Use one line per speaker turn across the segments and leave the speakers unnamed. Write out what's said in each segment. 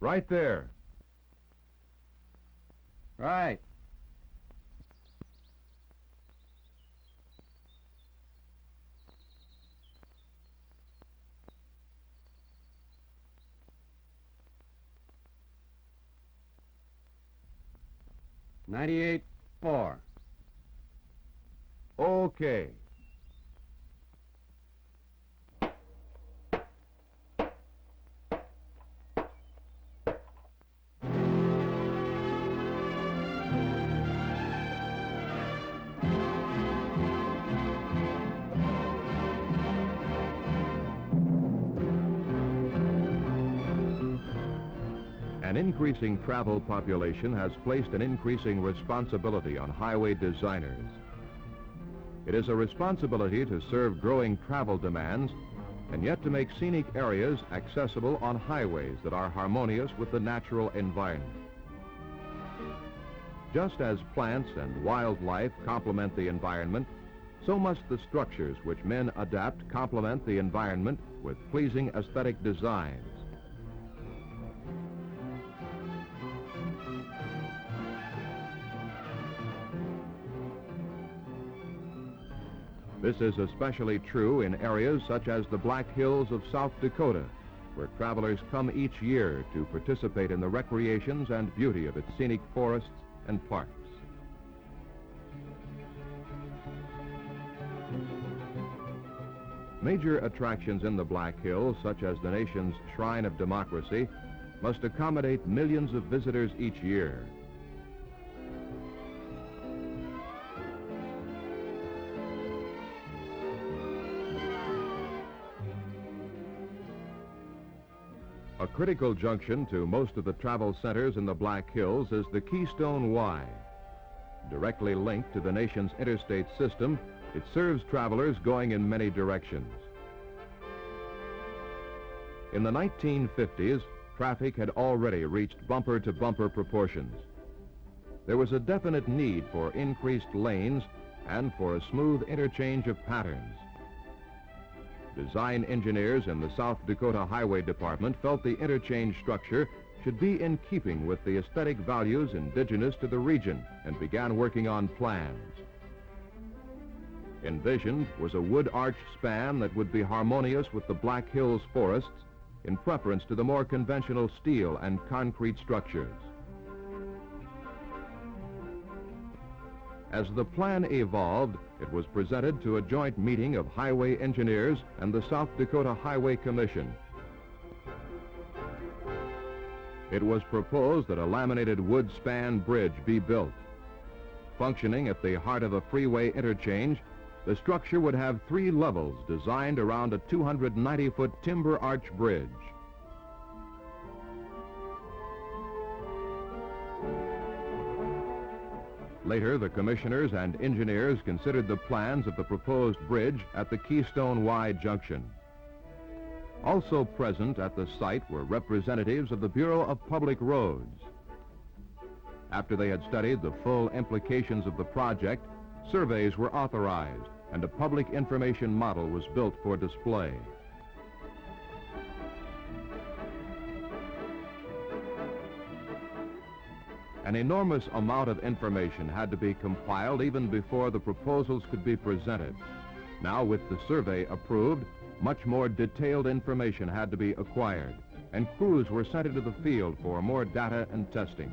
Right there.
Right. $98.4.
Okay. An increasing travel population has placed an increasing responsibility on highway designers. It is a responsibility to serve growing travel demands and yet to make scenic areas accessible on highways that are harmonious with the natural environment. Just as plants and wildlife complement the environment, so must the structures which men adapt complement the environment with pleasing aesthetic designs. This is especially true in areas such as the Black Hills of South Dakota, where travelers come each year to participate in the recreations and beauty of its scenic forests and parks. Major attractions in the Black Hills, such as the nation's Shrine of Democracy, must accommodate millions of visitors each year. A critical junction to most of the travel centers in the Black Hills is the Keystone Wye. Directly linked to the nation's interstate system, it serves travelers going in many directions. In the 1950s, traffic had already reached bumper-to-bumper proportions. There was a definite need for increased lanes and for a smooth interchange of patterns. Design engineers in the South Dakota Highway Department felt the interchange structure should be in keeping with the aesthetic values indigenous to the region and began working on plans. Envisioned was a wood arch span that would be harmonious with the Black Hills forests in preference to the more conventional steel and concrete structures. As the plan evolved, it was presented to a joint meeting of highway engineers and the South Dakota Highway Commission. It was proposed that a laminated wood span bridge be built. Functioning at the heart of a freeway interchange, the structure would have 3 levels designed around a 290-foot timber arch bridge. Later, the commissioners and engineers considered the plans of the proposed bridge at the Keystone Wye Junction. Also present at the site were representatives of the Bureau of Public Roads. After they had studied the full implications of the project, surveys were authorized and a public information model was built for display. An enormous amount of information had to be compiled even before the proposals could be presented. Now, with the survey approved, much more detailed information had to be acquired, and crews were sent into the field for more data and testing.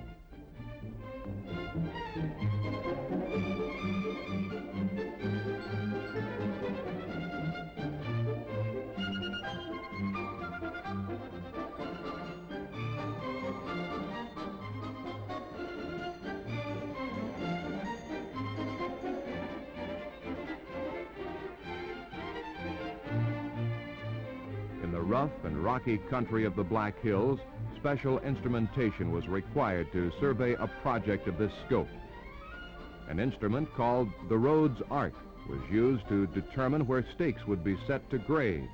In the rough and rocky country of the Black Hills, special instrumentation was required to survey a project of this scope. An instrument called the Rhodes Arc was used to determine where stakes would be set to grade.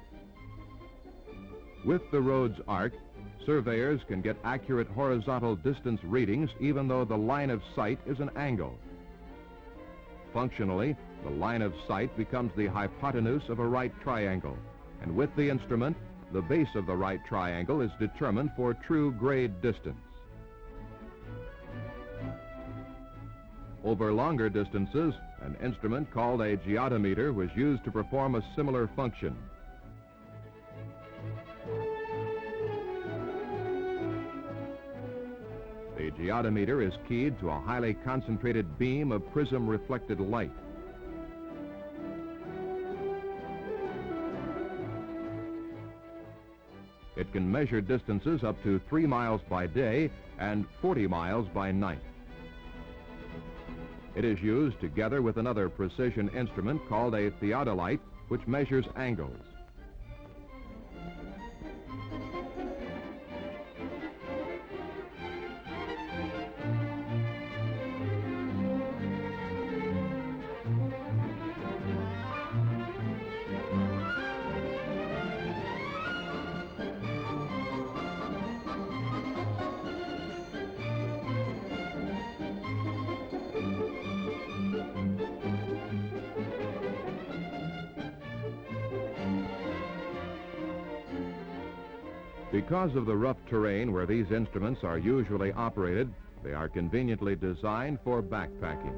With the Rhodes Arc, surveyors can get accurate horizontal distance readings even though the line of sight is an angle. Functionally, the line of sight becomes the hypotenuse of a right triangle, and with the instrument, the base of the right triangle is determined for true grade distance. Over longer distances, an instrument called a geodometer was used to perform a similar function. The geodometer is keyed to a highly concentrated beam of prism-reflected light. It can measure distances up to 3 miles by day and 40 miles by night. It is used together with another precision instrument called a theodolite, which measures angles. Because of the rough terrain where these instruments are usually operated, they are conveniently designed for backpacking.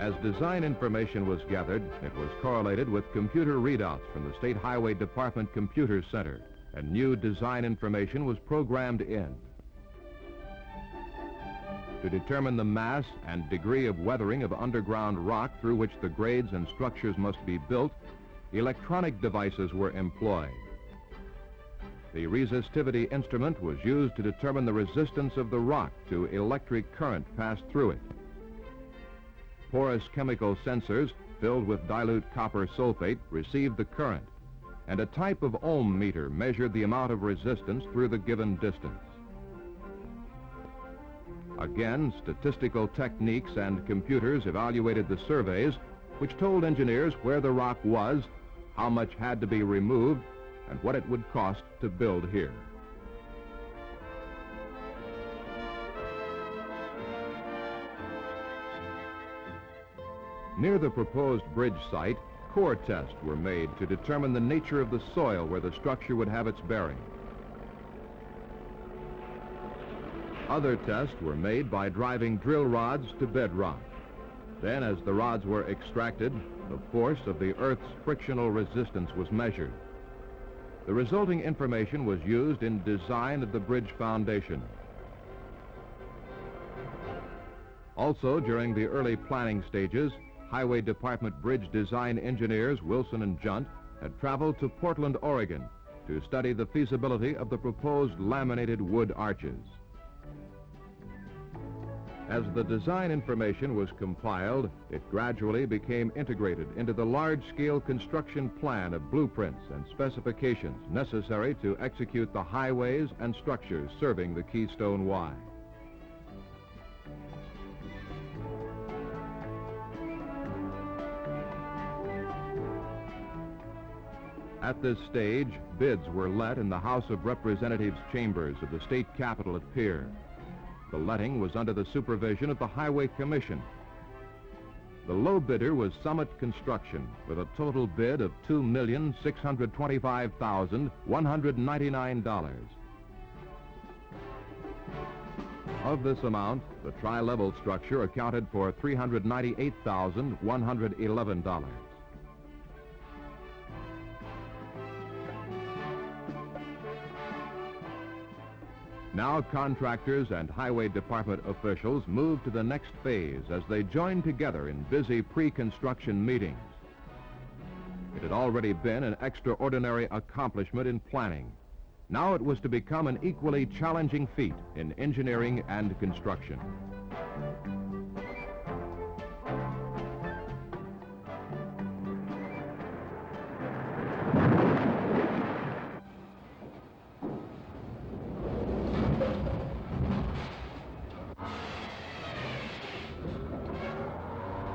As design information was gathered, it was correlated with computer readouts from the State Highway Department Computer Center, and new design information was programmed in. To determine the mass and degree of weathering of underground rock through which the grades and structures must be built, electronic devices were employed. The resistivity instrument was used to determine the resistance of the rock to electric current passed through it. Porous chemical sensors filled with dilute copper sulfate received the current, and a type of ohm meter measured the amount of resistance through the given distance. Again, statistical techniques and computers evaluated the surveys, which told engineers where the rock was, how much had to be removed, and what it would cost to build here. Near the proposed bridge site, core tests were made to determine the nature of the soil where the structure would have its bearing. Other tests were made by driving drill rods to bedrock. Then, as the rods were extracted, the force of the Earth's frictional resistance was measured. The resulting information was used in design of the bridge foundation. Also, during the early planning stages, Highway Department bridge design engineers Wilson and Junt had traveled to Portland, Oregon, to study the feasibility of the proposed laminated wood arches. As the design information was compiled, it gradually became integrated into the large-scale construction plan of blueprints and specifications necessary to execute the highways and structures serving the Keystone Wye. At this stage, bids were let in the House of Representatives chambers of the state capitol at Pierre. The letting was under the supervision of the Highway Commission. The low bidder was Summit Construction with a total bid of $2,625,199. Of this amount, the tri-level structure accounted for $398,111. Now contractors and Highway Department officials moved to the next phase as they joined together in busy pre-construction meetings. It had already been an extraordinary accomplishment in planning. Now it was to become an equally challenging feat in engineering and construction.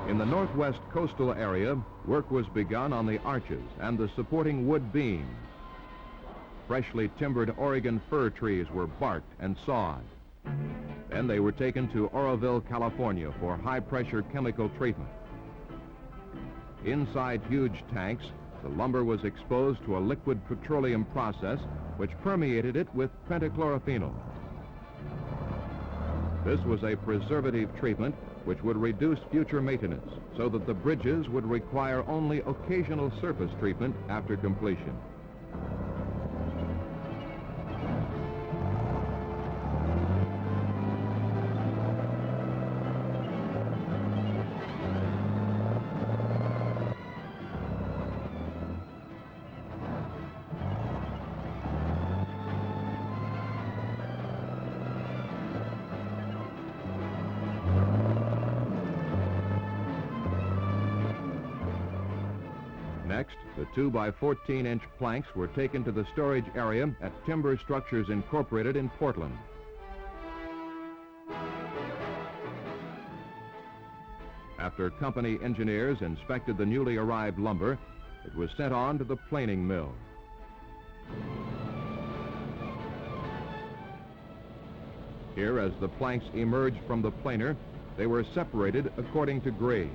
In the northwest coastal area, work was begun on the arches and the supporting wood beams. Freshly timbered Oregon fir trees were barked and sawed. Then they were taken to Oroville, California for high-pressure chemical treatment. Inside huge tanks, the lumber was exposed to a liquid petroleum process which permeated it with pentachlorophenol. This was a preservative treatment which would reduce future maintenance so that the bridges would require only occasional surface treatment after completion. Next, the 2 by 14-inch planks were taken to the storage area at Timber Structures Incorporated in Portland. After company engineers inspected the newly arrived lumber, it was sent on to the planing mill. Here, as the planks emerged from the planer, they were separated according to grade.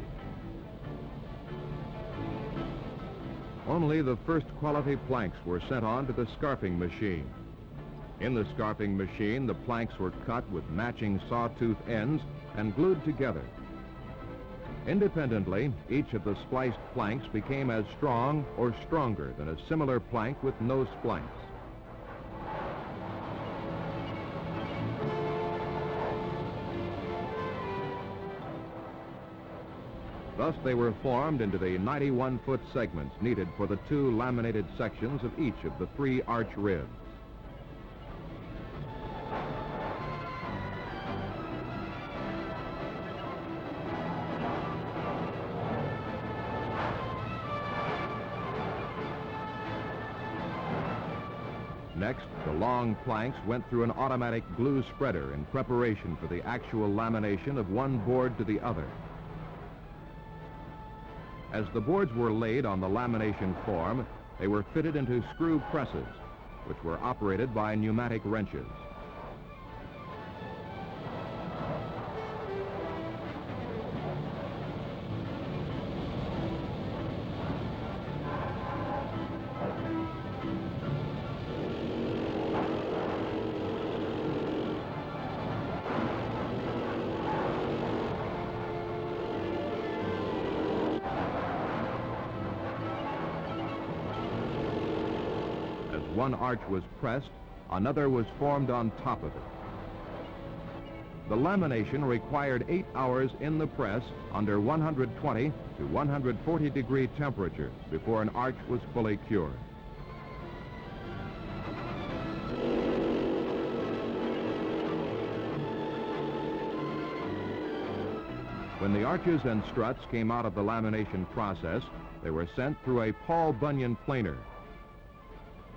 Only the first quality planks were sent on to the scarping machine. In the scarping machine, the planks were cut with matching sawtooth ends and glued together. Independently, each of the spliced planks became as strong or stronger than a similar plank with no splice. Thus, they were formed into the 91-foot segments needed for the 2 laminated sections of each of the 3 arch ribs. Next, the long planks went through an automatic glue spreader in preparation for the actual lamination of one board to the other. As the boards were laid on the lamination form, they were fitted into screw presses, which were operated by pneumatic wrenches. One arch was pressed, another was formed on top of it. The lamination required 8 hours in the press under 120 to 140 degree temperatures before an arch was fully cured. When the arches and struts came out of the lamination process, they were sent through a Paul Bunyan planer.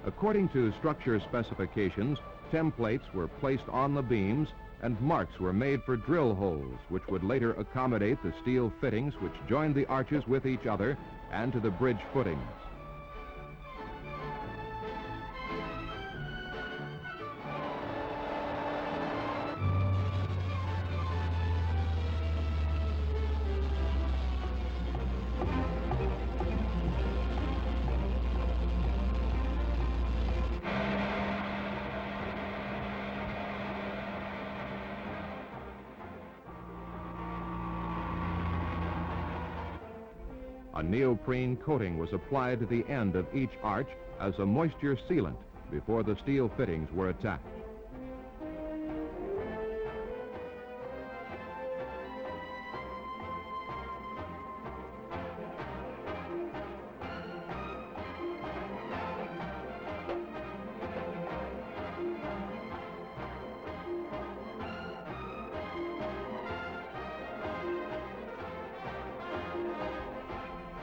According to structure specifications, templates were placed on the beams and marks were made for drill holes, which would later accommodate the steel fittings which joined the arches with each other and to the bridge footings. A neoprene coating was applied to the end of each arch as a moisture sealant before the steel fittings were attached.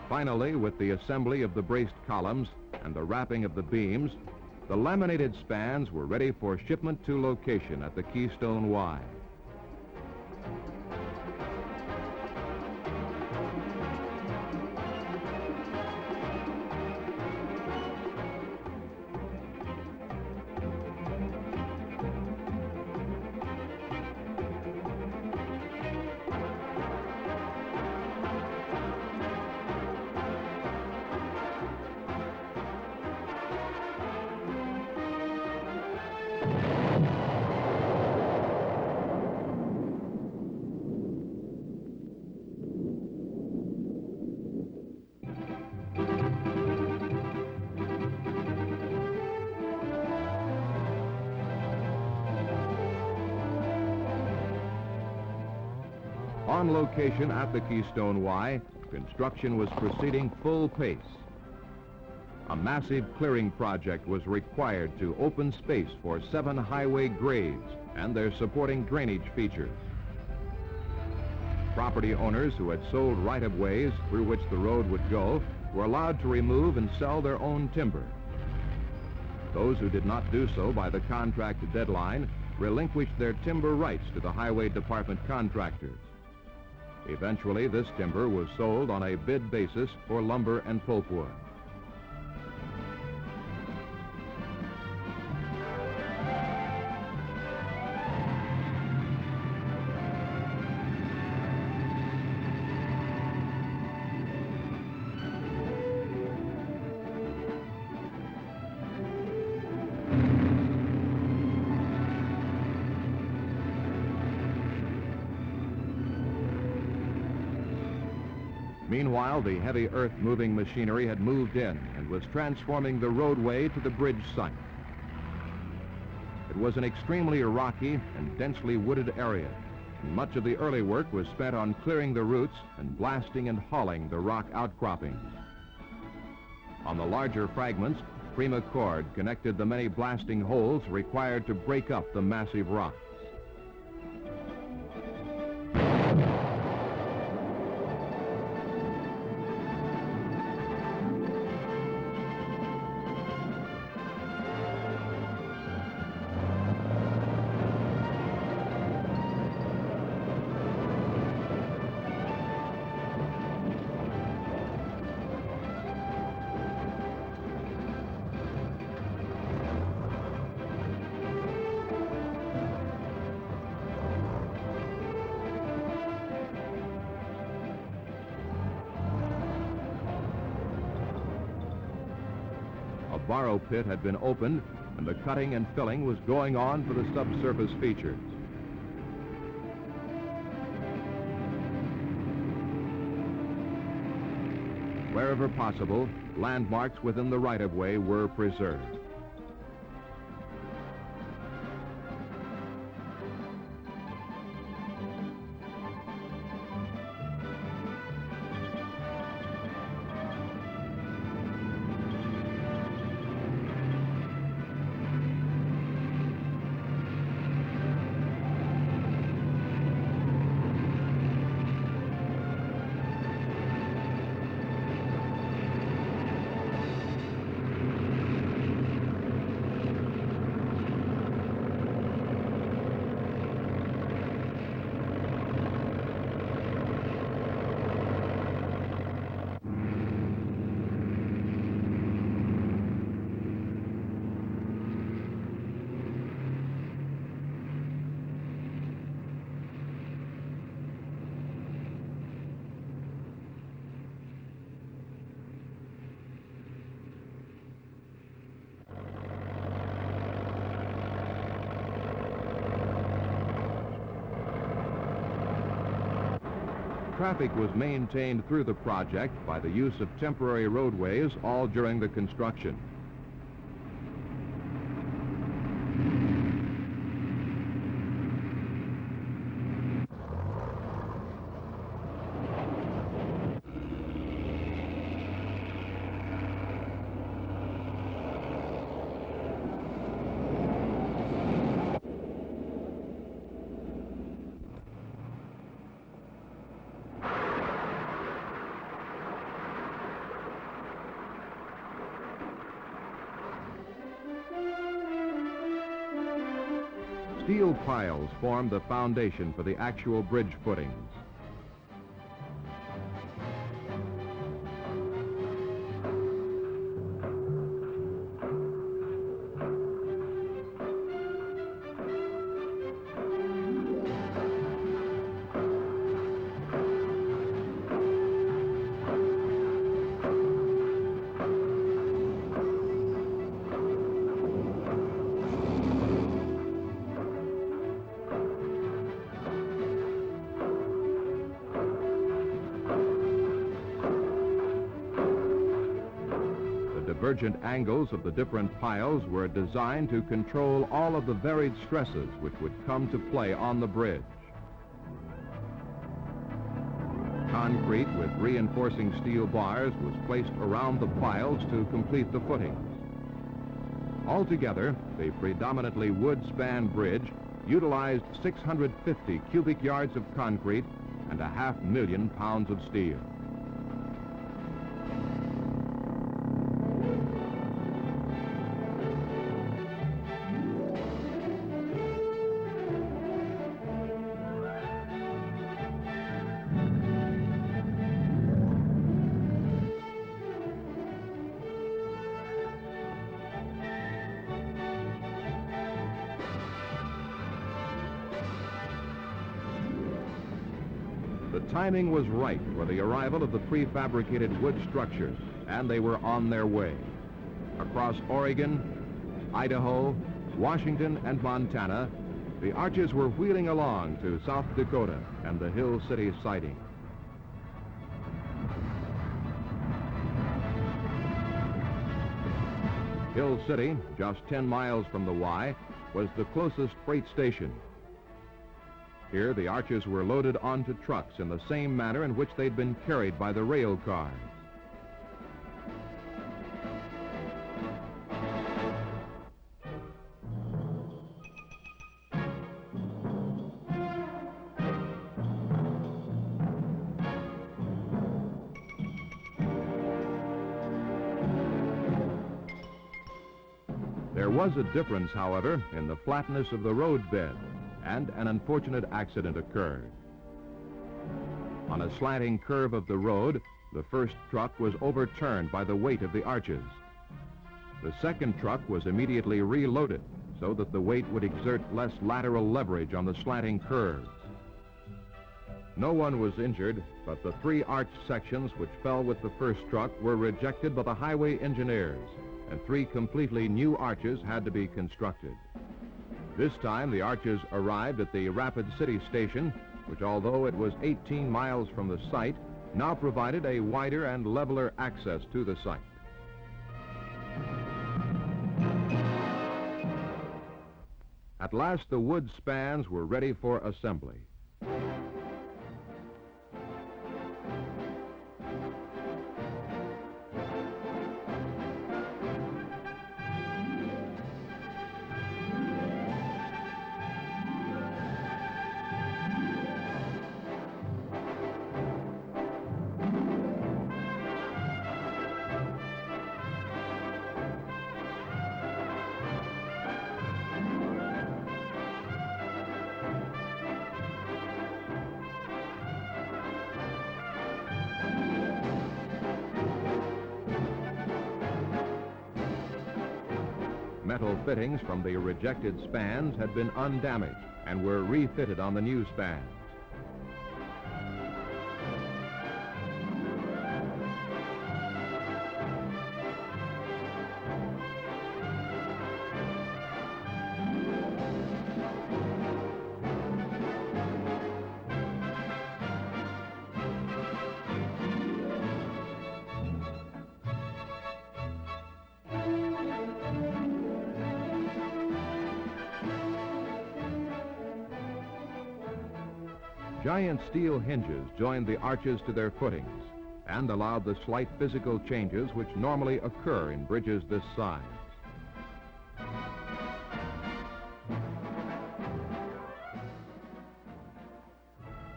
Finally, with the assembly of the braced columns and the wrapping of the beams, the laminated spans were ready for shipment to location at the Keystone Wye. On location at the Keystone Wye, construction was proceeding full pace. A massive clearing project was required to open space for 7 highway grades and their supporting drainage features. Property owners who had sold right-of-ways through which the road would go were allowed to remove and sell their own timber. Those who did not do so by the contract deadline relinquished their timber rights to the Highway Department contractors. Eventually, this timber was sold on a bid basis for lumber and pulpwood. Meanwhile, the heavy earth-moving machinery had moved in and was transforming the roadway to the bridge site. It was an extremely rocky and densely wooded area, and much of the early work was spent on clearing the roots and blasting and hauling the rock outcroppings. On the larger fragments, prima cord connected the many blasting holes required to break up the massive rocks. A borrow pit had been opened, and the cutting and filling was going on for the subsurface features. Wherever possible, landmarks within the right-of-way were preserved. Traffic was maintained through the project by the use of temporary roadways all during the construction. Steel piles formed the foundation for the actual bridge footings. Divergent angles of the different piles were designed to control all of the varied stresses which would come to play on the bridge. concrete with reinforcing steel bars was placed around the piles to complete the footings. Altogether, the predominantly wood-span bridge utilized 650 cubic yards of concrete and 500,000 pounds of steel. The timing was right for the arrival of the prefabricated wood structures, and they were on their way. Across Oregon, Idaho, Washington, and Montana, the arches were wheeling along to South Dakota and the Hill City siding. Hill City, just 10 miles from the Wye, was the closest freight station. Here, the arches were loaded onto trucks in the same manner in which they'd been carried by the rail cars. There was a difference, however, in the flatness of the road bed, and an unfortunate accident occurred. On a slanting curve of the road, the first truck was overturned by the weight of the arches. The second truck was immediately reloaded so that the weight would exert less lateral leverage on the slanting curves. No one was injured, but the 3 arch sections which fell with the first truck were rejected by the highway engineers, and 3 completely new arches had to be constructed. This time, the arches arrived at the Rapid City station, which, although it was 18 miles from the site, now provided a wider and leveler access to the site. At last, the wood spans were ready for assembly. Metal fittings from the rejected spans had been undamaged and were refitted on the new spans. Giant steel hinges joined the arches to their footings and allowed the slight physical changes which normally occur in bridges this size.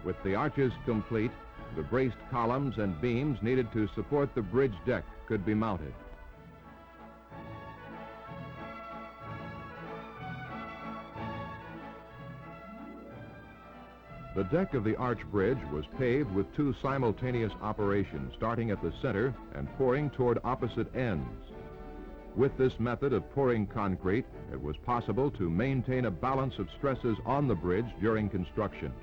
With the arches complete, the braced columns and beams needed to support the bridge deck could be mounted. The deck of the arch bridge was paved with 2 simultaneous operations, starting at the center and pouring toward opposite ends. With this method of pouring concrete, it was possible to maintain a balance of stresses on the bridge during construction.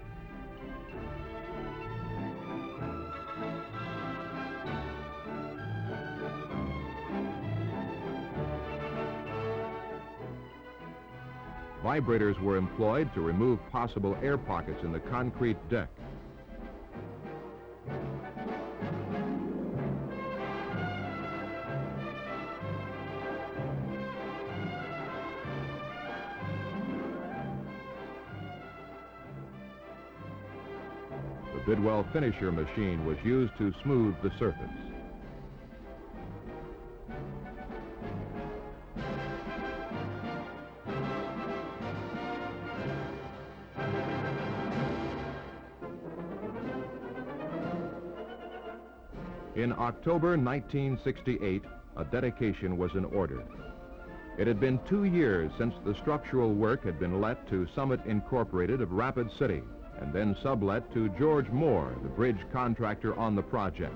Vibrators were employed to remove possible air pockets in the concrete deck. The Bidwell finisher machine was used to smooth the surface. In October 1968, a dedication was in order. It had been 2 years since the structural work had been let to Summit Incorporated of Rapid City and then sublet to George Moore, the bridge contractor on the project.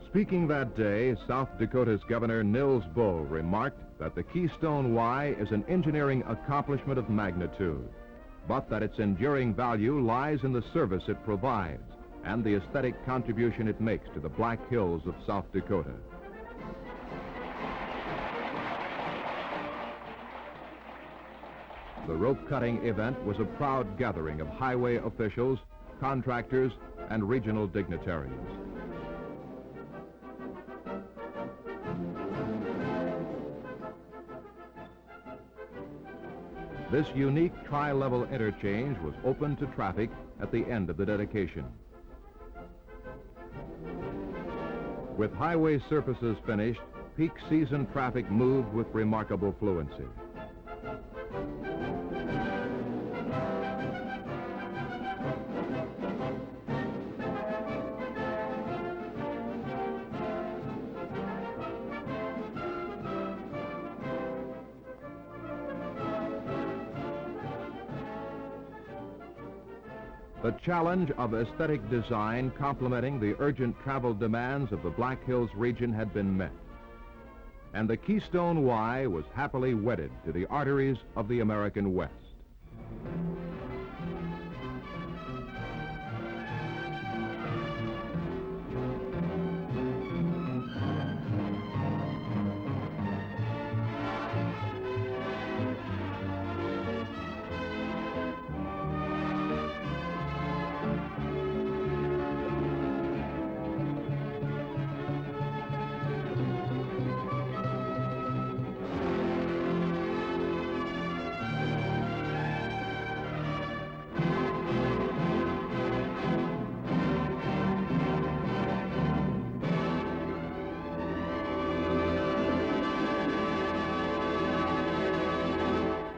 Speaking that day, South Dakota's Governor Nils Bull remarked that the Keystone Wye is an engineering accomplishment of magnitude, but that its enduring value lies in the service it provides and the aesthetic contribution it makes to the Black Hills of South Dakota. The rope-cutting event was a proud gathering of highway officials, contractors, and regional dignitaries. This unique tri-level interchange was open to traffic at the end of the dedication. With highway surfaces finished, peak season traffic moved with remarkable fluency. The challenge of aesthetic design complementing the urgent travel demands of the Black Hills region had been met, and the Keystone Wye was happily wedded to the arteries of the American West.